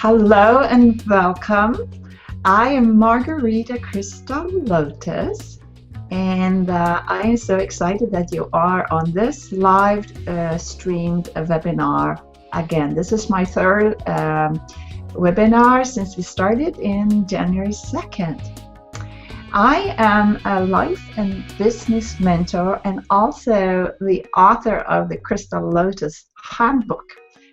Hello and welcome. I am Margherita Crystal Lotus, and I am so excited that you are on this live streamed webinar again. This is my third webinar since we started in January 2nd. I am a life and business mentor and also the author of the Crystal Lotus Handbook.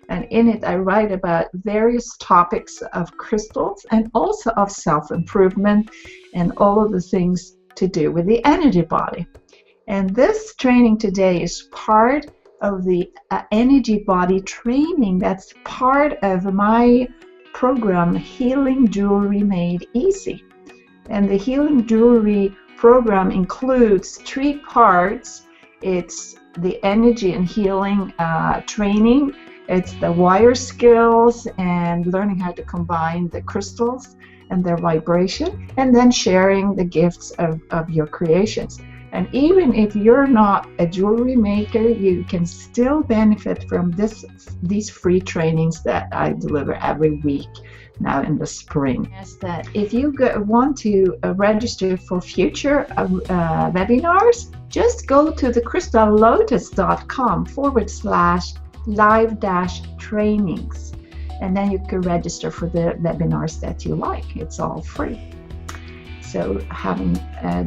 And in it, I write about various topics of crystals and also of self-improvement and all of the things to do with the energy body. And this training today is part of the energy body training that's part of my program, Healing Jewelry Made Easy. And the Healing Jewelry program includes 3 parts. It's the energy and healing training. It's the wire skills and learning how to combine the crystals and their vibration, and then sharing the gifts of your creations. And even if you're not a jewelry maker, you can still benefit from these free trainings that I deliver every week now in the spring. Is that if you want to register for future webinars, just go to the crystalllotus.com/live-trainings, and then you can register for the webinars that you like. It's all free. So having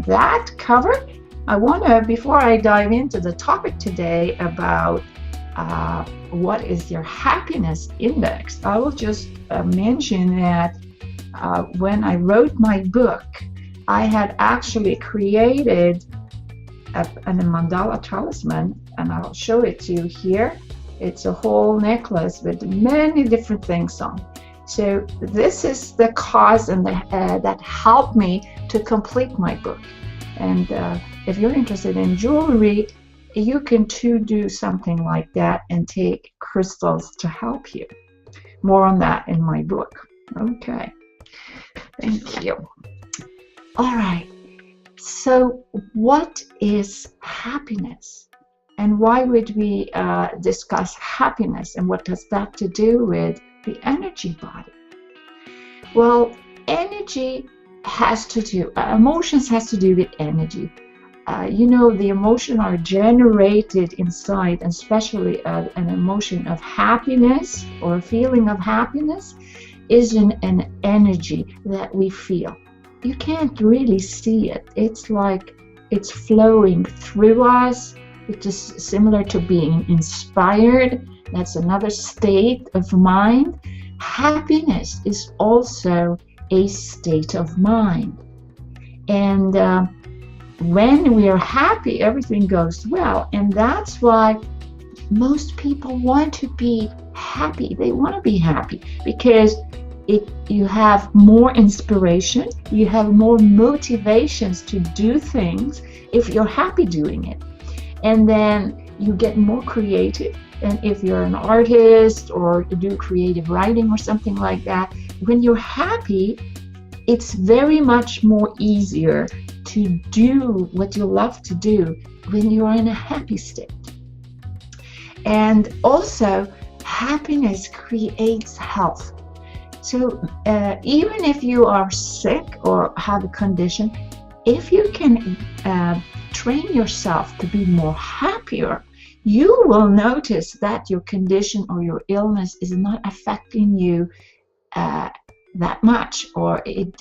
that covered, I want to, before I dive into the topic today about what is your happiness index, I will just mention that when I wrote my book, I had actually created a mandala talisman, and I'll show it to you here. It's a whole necklace with many different things on. So this is the cause and that helped me to complete my book. And if you're interested in jewelry, you can too do something like that and take crystals to help you. More on that in my book. Okay, thank you. All right, so what is happiness? And why would we discuss happiness, and what does that to do with the energy body? Well, energy has to do, emotions has to do with energy. You know, the emotions are generated inside, and especially an emotion of happiness or a feeling of happiness is an energy that we feel. You can't really see it. It's like it's flowing through us. It is similar to being inspired. That's another state of mind. Happiness is also a state of mind. And when we are happy, everything goes well. And that's why most people want to be happy. They want to be happy because you have more inspiration, you have more motivations to do things if you're happy doing it. And then you get more creative. And if you're an artist or you do creative writing or something like that, when you're happy, it's very much more easier to do what you love to do when you're in a happy state. And also, happiness creates health. So even if you are sick or have a condition, if you can train yourself to be more happier, you will notice that your condition or your illness is not affecting you that much, or it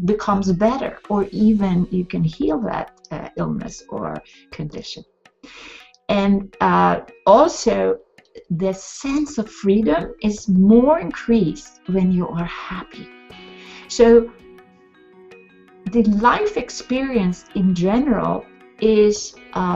becomes better, or even you can heal that illness or condition. And also, the sense of freedom is more increased when you are happy. So the life experience in general is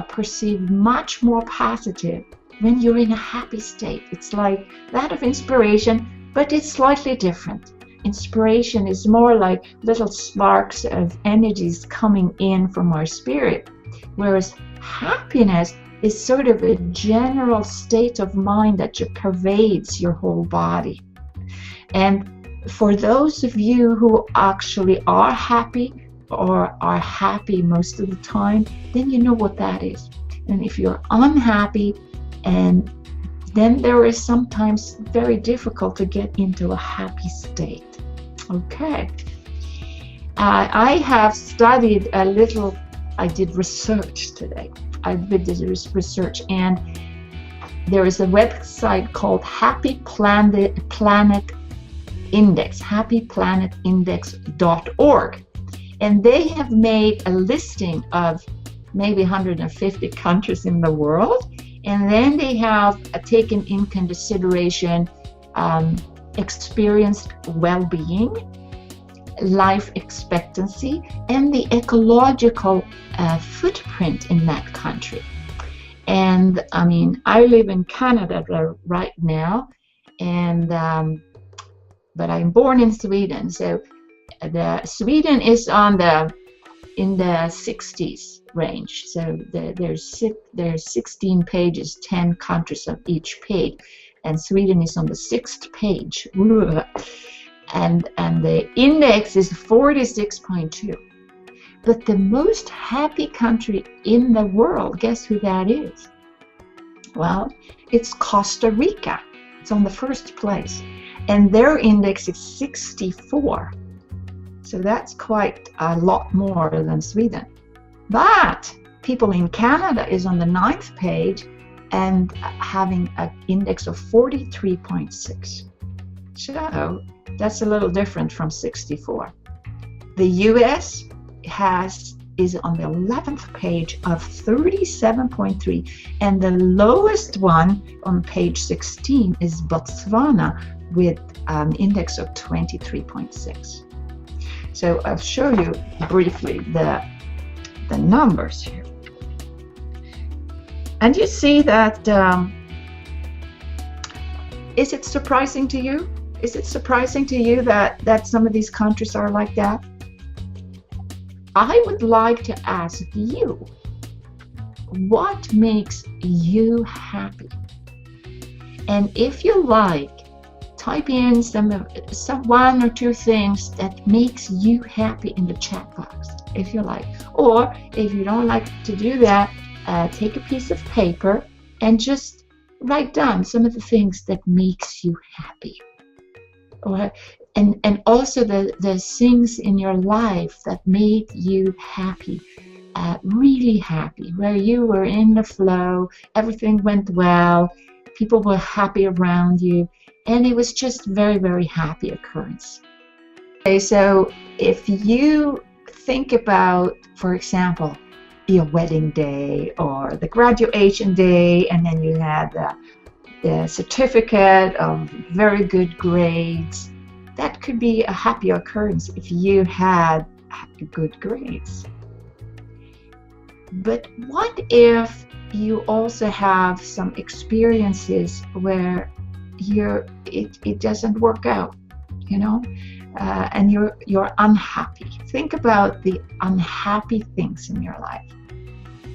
perceived much more positive when you're in a happy state. It's like that of inspiration, but it's slightly different. Inspiration is more like little sparks of energies coming in from our spirit, whereas happiness is sort of a general state of mind that pervades your whole body. And for those of you who actually are happy or are happy most of the time, then you know what that is. And if you're unhappy and then there is sometimes very difficult to get into a happy state. Okay. I have studied a little, I did research today. I did this research, and there is a website called Happy Planet Index, happyplanetindex.org. And they have made a listing of maybe 150 countries in the world. And then they have taken in consideration experienced well-being, life expectancy, and the ecological footprint in that country. And I mean, I live in Canada right now, and but I'm born in Sweden. So Sweden is in the 60s range. So there's 16 pages, 10 countries on each page, and Sweden is on the 6th page. And the index is 46.2. But the most happy country in the world, guess who that is? Well, it's Costa Rica. It's on the 1st place. And their index is 64. So that's quite a lot more than Sweden. But people in Canada is on the 9th page and having an index of 43.6. So that's a little different from 64. The US is on the 11th page of 37.3, and the lowest one on page 16 is Botswana with an index of 23.6. So I'll show you briefly the numbers here. And you see that, is it surprising to you? Is it surprising to you that some of these countries are like that? I would like to ask you, what makes you happy? And if you like, type in some one or two things that makes you happy in the chat box, if you like. Or if you don't like to do that, take a piece of paper and just write down some of the things that makes you happy. Or and also the things in your life that made you happy, really happy, where you were in the flow, everything went well, people were happy around you, and it was just very, very happy occurrence. Okay, so if you think about, for example, your wedding day or the graduation day, and then you had the certificate of very good grades, that could be a happy occurrence if you had good grades. But what if you also have some experiences where it doesn't work out, you know, and you're unhappy? Think about the unhappy things in your life.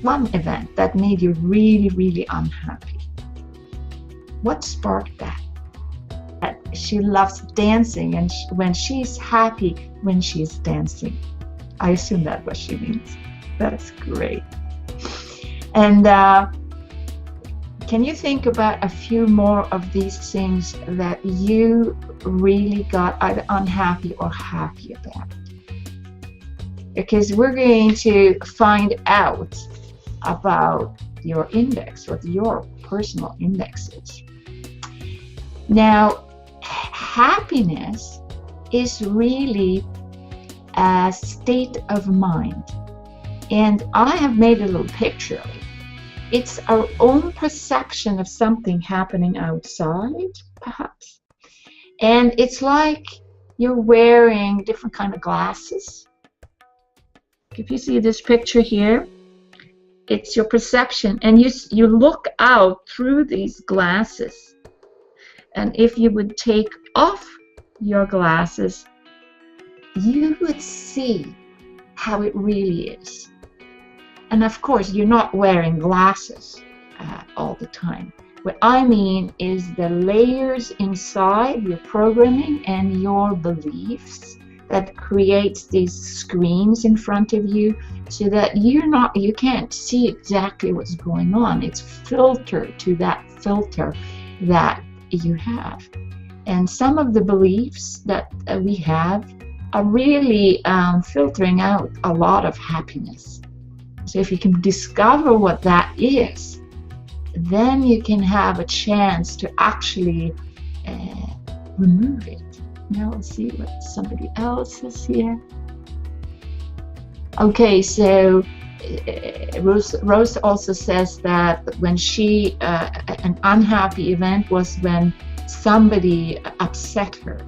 One event that made you really, really unhappy. What sparked that? She loves dancing, and when she's happy when she's dancing. I assume that's what she means. That's great. And can you think about a few more of these things that you really got either unhappy or happy about? Because we're going to find out about your index, what your personal index is. Now, happiness is really a state of mind. And I have made a little picture of it. It's our own perception of something happening outside, perhaps. And it's like you're wearing different kind of glasses. If you see this picture here, it's your perception. And you look out through these glasses. And if you would take off your glasses, you would see how it really is. And of course, you're not wearing glasses all the time. What I mean is the layers inside your programming and your beliefs that creates these screens in front of you, so that you can't see exactly what's going on. It's filtered to that filter, that you have. And some of the beliefs that we have are really filtering out a lot of happiness. So if you can discover what that is, then you can have a chance to actually remove it. Now let's see what somebody else says here. Okay, so Rose also says that when she, an unhappy event was when somebody upset her.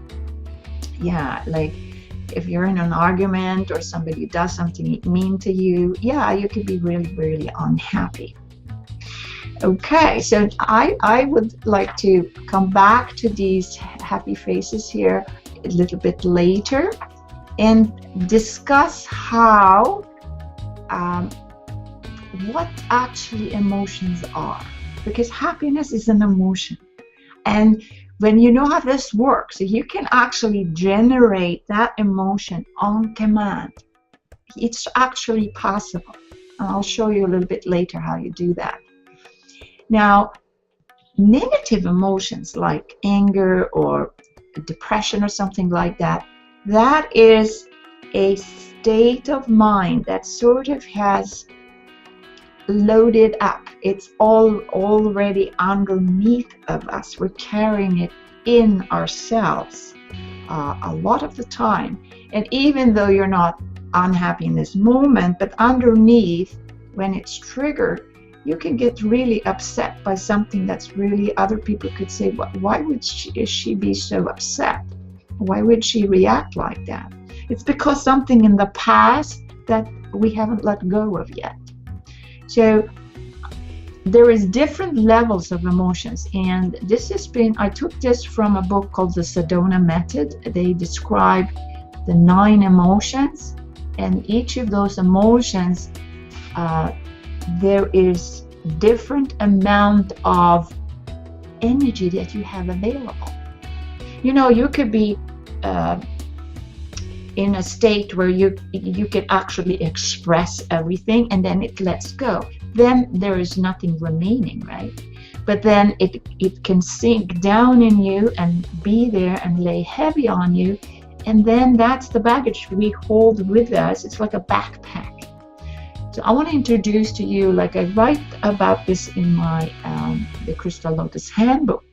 Yeah, like if you're in an argument or somebody does something mean to you, yeah, you could be really, really unhappy. Okay, so I would like to come back to these happy faces here a little bit later and discuss how what actually emotions are, because happiness is an emotion. And when you know how this works, you can actually generate that emotion on command. It's actually possible, and I'll show you a little bit later how you do that. Now, negative emotions like anger or depression or something like that, that is a state of mind that sort of has loaded up. It's all already underneath of us. We're carrying it in ourselves a lot of the time. And even though you're not unhappy in this moment, but underneath, when it's triggered, you can get really upset by something that's really, other people could say, why would she be so upset? Why would she react like that? It's because something in the past that we haven't let go of yet. So there is different levels of emotions, and this has been, I took this from a book called the Sedona Method. They describe the 9 emotions, and each of those emotions, there is different amount of energy that you have available. You know, you could be in a state where you can actually express everything, and then it lets go. Then there is nothing remaining, right? But then it can sink down in you and be there and lay heavy on you, and then that's the baggage we hold with us. It's like a backpack. So I want to introduce to you, like I write about this in my the Crystal Lotus handbook.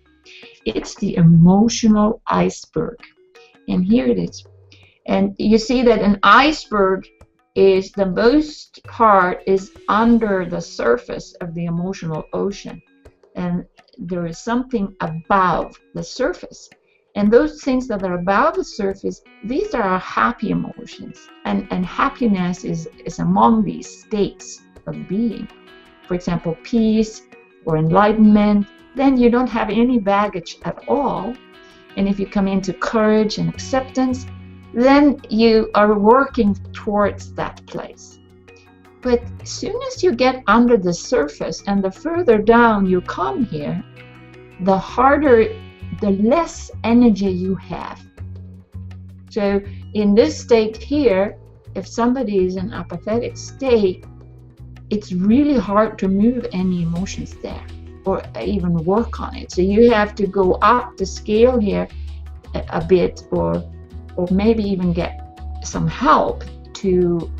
It's the emotional iceberg, and here it is. And you see that an iceberg is, the most part is under the surface of the emotional ocean, and there is something above the surface. And those things that are above the surface, these are our happy emotions. And happiness is among these states of being. For example, peace or enlightenment, then you don't have any baggage at all. And if you come into courage and acceptance, then you are working towards that place. But as soon as you get under the surface and the further down you come here, the harder, the less energy you have. So in this state here, if somebody is in an apathetic state, it's really hard to move any emotions there or even work on it. So you have to go up the scale here a bit, or maybe even get some help to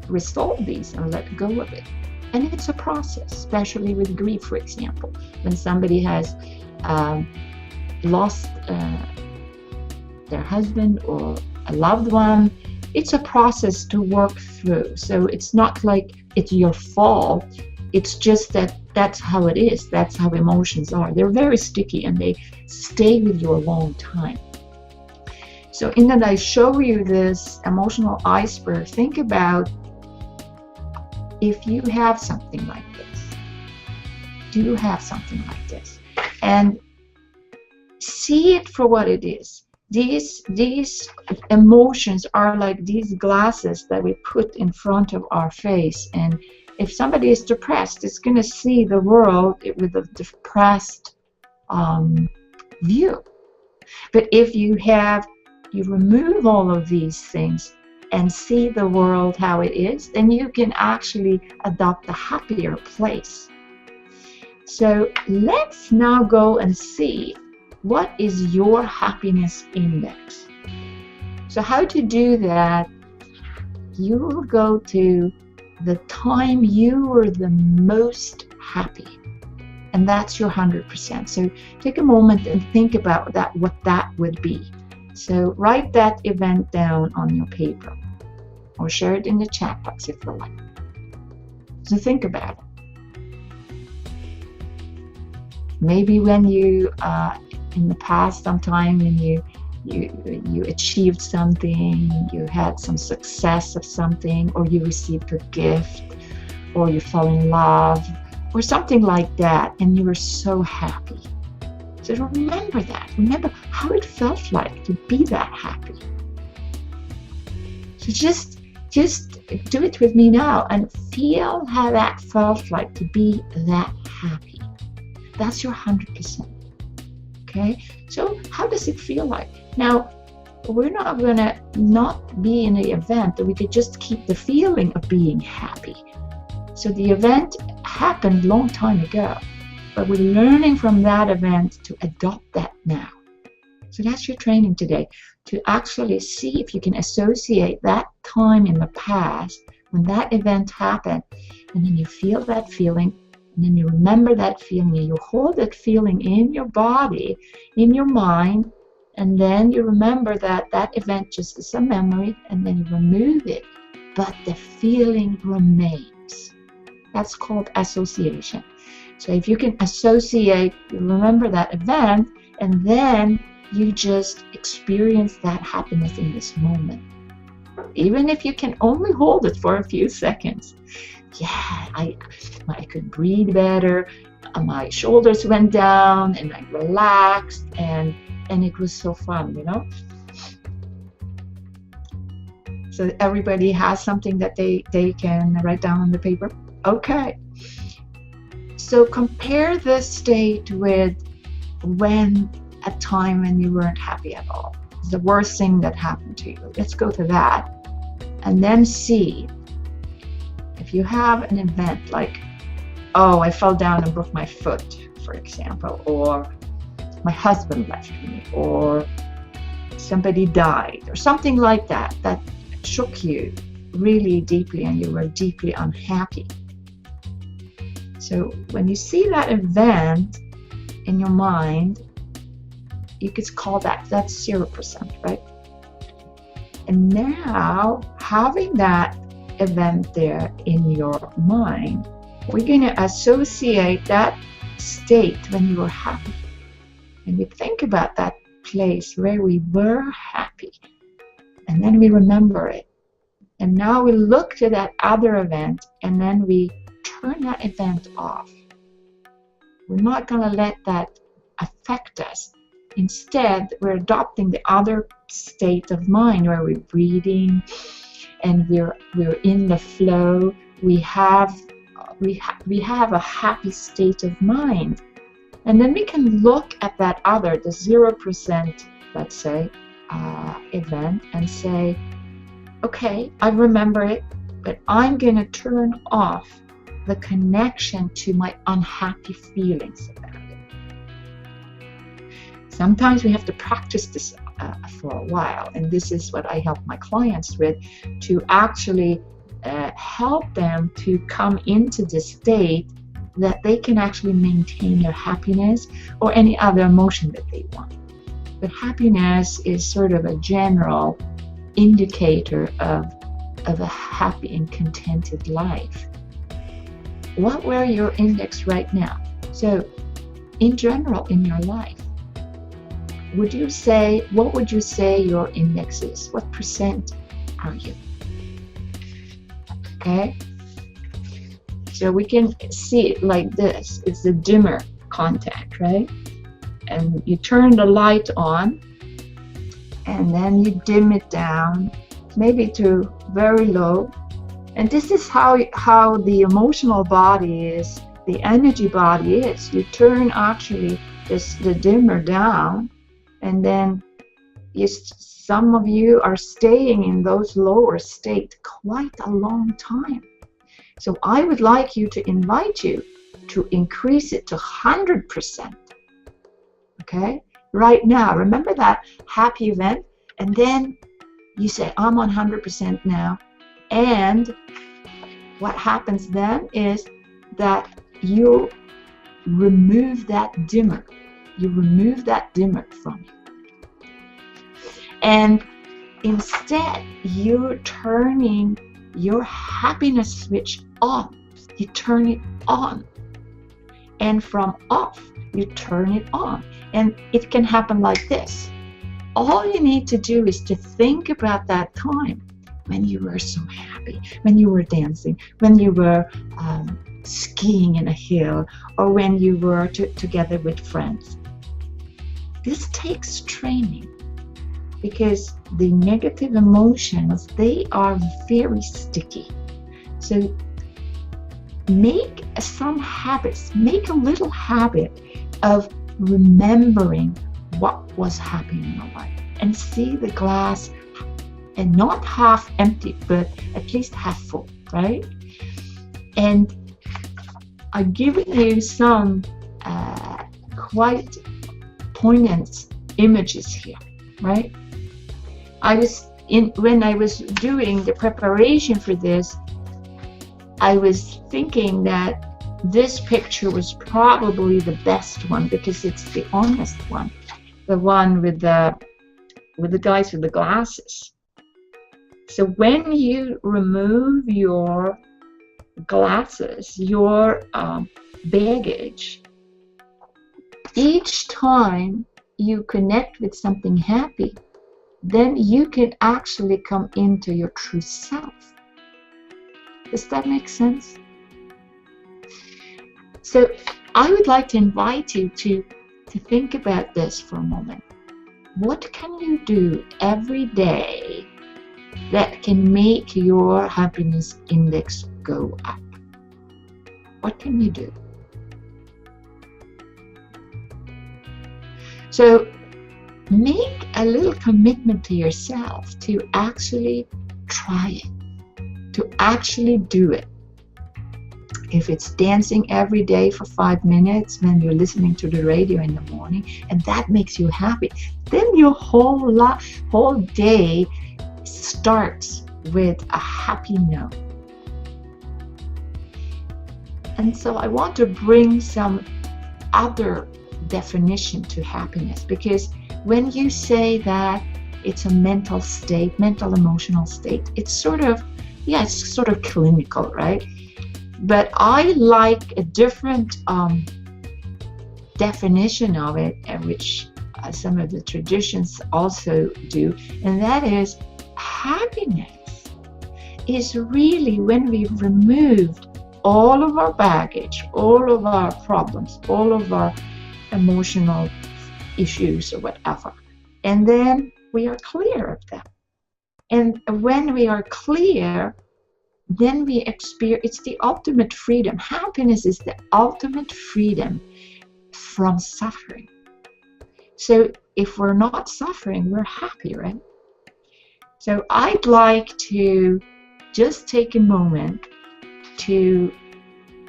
resolve these and let go of it. And it's a process, especially with grief, for example. When somebody has lost their husband or a loved one, it's a process to work through. So it's not like it's your fault. It's just that that's how it is. That's how emotions are. They're very sticky and they stay with you a long time. So in that I show you this emotional iceberg, think about if you have something like this. Do you have something like this? And see it for what it is. These emotions are like these glasses that we put in front of our face. And if somebody is depressed, it's going to see the world with a depressed view. But if you remove all of these things and see the world how it is, then you can actually adopt a happier place. So let's now go and see what is your happiness index. So how to do that, you will go to the time you were the most happy, and that's your 100%. So take a moment and think about that, what that would be. So write that event down on your paper or share it in the chat box if you like. So think about it. Maybe when you, in the past sometime, when you achieved something, you had some success of something, or you received a gift, or you fell in love, or something like that, and you were so happy. So remember that. Remember how it felt like to be that happy. So just do it with me now and feel how that felt like to be that happy. That's your 100%. Okay? So how does it feel like? Now, we're not going to not be in the event, that we could just keep the feeling of being happy. So the event happened a long time ago, but we're learning from that event to adopt that now. So that's your training today, to actually see if you can associate that time in the past when that event happened, and then you feel that feeling, and then you remember that feeling, and you hold that feeling in your body, in your mind, and then you remember that that event just is a memory, and then you remove it, but the feeling remains. That's called association. So if you can associate, you remember that event, and then you just experience that happiness in this moment. Even if you can only hold it for a few seconds. Yeah, I could breathe better, my shoulders went down, and I relaxed, and it was so fun, you know. So everybody has something that they can write down on the paper. Okay. So compare this state with a time when you weren't happy at all. It's the worst thing that happened to you. Let's go to that and then see if you have an event like, oh, I fell down and broke my foot, for example, or my husband left me, or somebody died, or something like that, that shook you really deeply and you were deeply unhappy. So when you see that event in your mind, you could call that's 0%, right? And now, having that event there in your mind, we're going to associate that state when you were happy. And we think about that place where we were happy. And then we remember it. And now we look to that other event, and then we turn that event off. We're not going to let that affect us. Instead, we're adopting the other state of mind where we're breathing and we're in the flow. We have a happy state of mind. And then we can look at that other, the 0%, let's say, event, and say, okay, I remember it, but I'm going to turn off the connection to my unhappy feelings about it. Sometimes we have to practice this for a while, and this is what I help my clients with, to actually help them to come into this state that they can actually maintain their happiness or any other emotion that they want. But happiness is sort of a general indicator of a happy and contented life. What were your index right now? So, in general, in your life, what would you say your index is? What percent are you? Okay? So we can see it like this. It's the dimmer contact, right? And you turn the light on, and then you dim it down, maybe to very low. And this is how the emotional body is, the energy body is. You turn actually the dimmer down, and then some of you are staying in those lower states quite a long time. So I would like to invite you to increase it to 100%. Okay? Right now, remember that happy event? And then you say, I'm on 100% now. And what happens then is that you remove that dimmer. You remove that dimmer from you. And instead, you're turning your happiness switch on. You turn it on. And from off, you turn it on. And it can happen like this. All you need to do is to think about that time when you were so happy, when you were dancing, when you were skiing in a hill, or when you were together with friends. This takes training, because the negative emotions, they are very sticky. So make some habits, make a little habit of remembering what was happening in your life, and see the glass, and not half empty, but at least half full, right? And I've given you some quite poignant images here, right? When I was doing the preparation for this, I was thinking that this picture was probably the best one, because it's the honest one, the one with the guys with the glasses. So when you remove your glasses, your baggage, each time you connect with something happy, then you can actually come into your true self. Does that make sense? So I would like to invite you to think about this for a moment. What can you do every day that can make your happiness index go up? What can you do? So make a little commitment to yourself to actually try it, to actually do it. If it's dancing every day for 5 minutes when you're listening to the radio in the morning, and that makes you happy, then your whole day starts with a happy note. And so I want to bring some other definition to happiness, because when you say that it's a mental state, mental emotional state, it's sort of clinical, right? But I like a different definition of it, which some of the traditions also do, and that is happiness is really when we've removed all of our baggage, all of our problems, all of our emotional issues or whatever, and then we are clear of them. And when we are clear, then we experience, it's the ultimate freedom. Happiness is the ultimate freedom from suffering. So if we're not suffering, we're happy, right? So I'd like to just take a moment to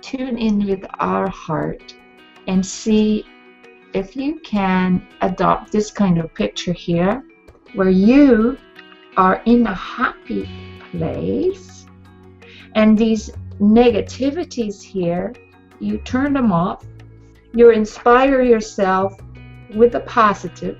tune in with our heart and see if you can adopt this kind of picture here, where you are in a happy place, and these negativities here, you turn them off, you inspire yourself with the positive.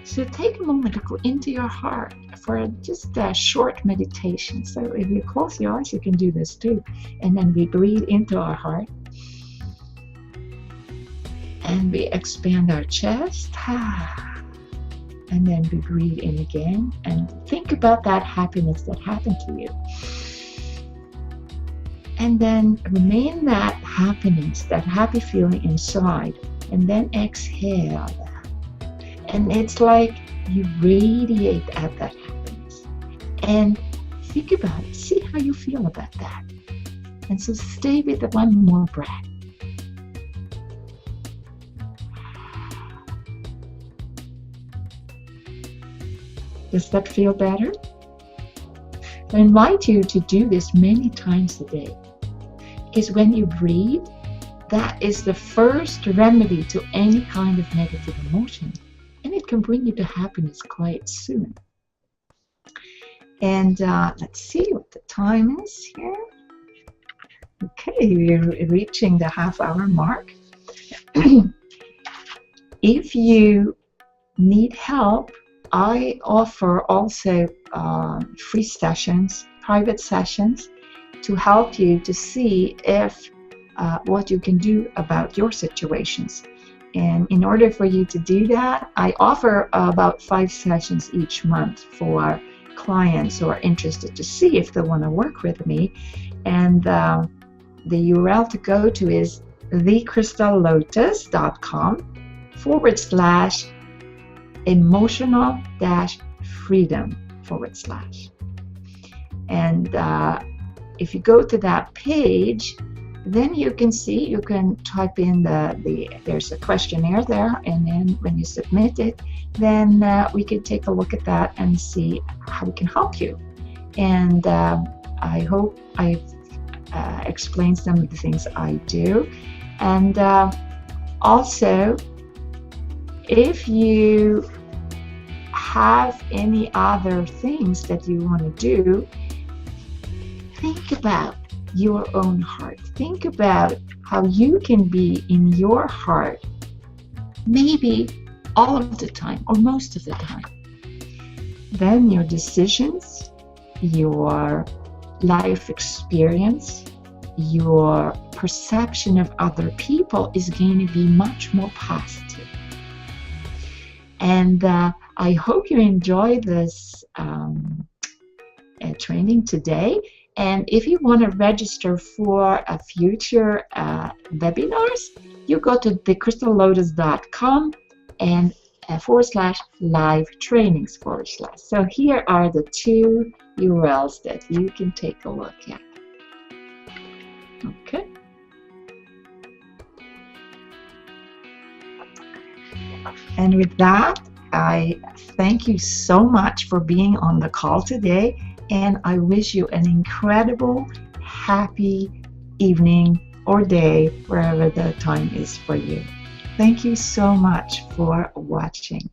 So take a moment to go into your heart for just a short meditation. So if you close your eyes, you can do this too. And then we breathe into our heart. And we expand our chest. And then we breathe in again. And think about that happiness that happened to you. And then remain that happiness, that happy feeling inside. And then exhale that. And it's like you radiate out that happiness. And think about it. See how you feel about that. And so stay with the one more breath. Does that feel better? I invite you to do this many times a day. is when you breathe, that is the first remedy to any kind of negative emotion. And it can bring you to happiness quite soon. And let's see what the time is here. Okay, we're reaching the half-hour mark. If you need help, I offer also free sessions, private sessions, to help you to see if what you can do about your situations. And in order for you to do that, I offer about 5 sessions each month for clients who are interested to see if they want to work with me. And the URL to go to is thecrystallotus.com/emotional-freedom/. And if you go to that page, then you can see, you can type in there's a questionnaire there, and then when you submit it, then we can take a look at that and see how we can help you. And I hope I've explained some of the things I do. And also, if you have any other things that you want to do, think about your own heart. Think about how you can be in your heart, maybe all of the time or most of the time. Then your decisions, your life experience, your perception of other people is going to be much more positive. And I hope you enjoy this training today. And if you want to register for a future webinars, you go to thecrystallotus.com and /live trainings /. So here are the 2 URLs that you can take a look at. Okay. And with that, I thank you so much for being on the call today, and I wish you an incredible, happy evening or day, wherever the time is for you. Thank you so much for watching.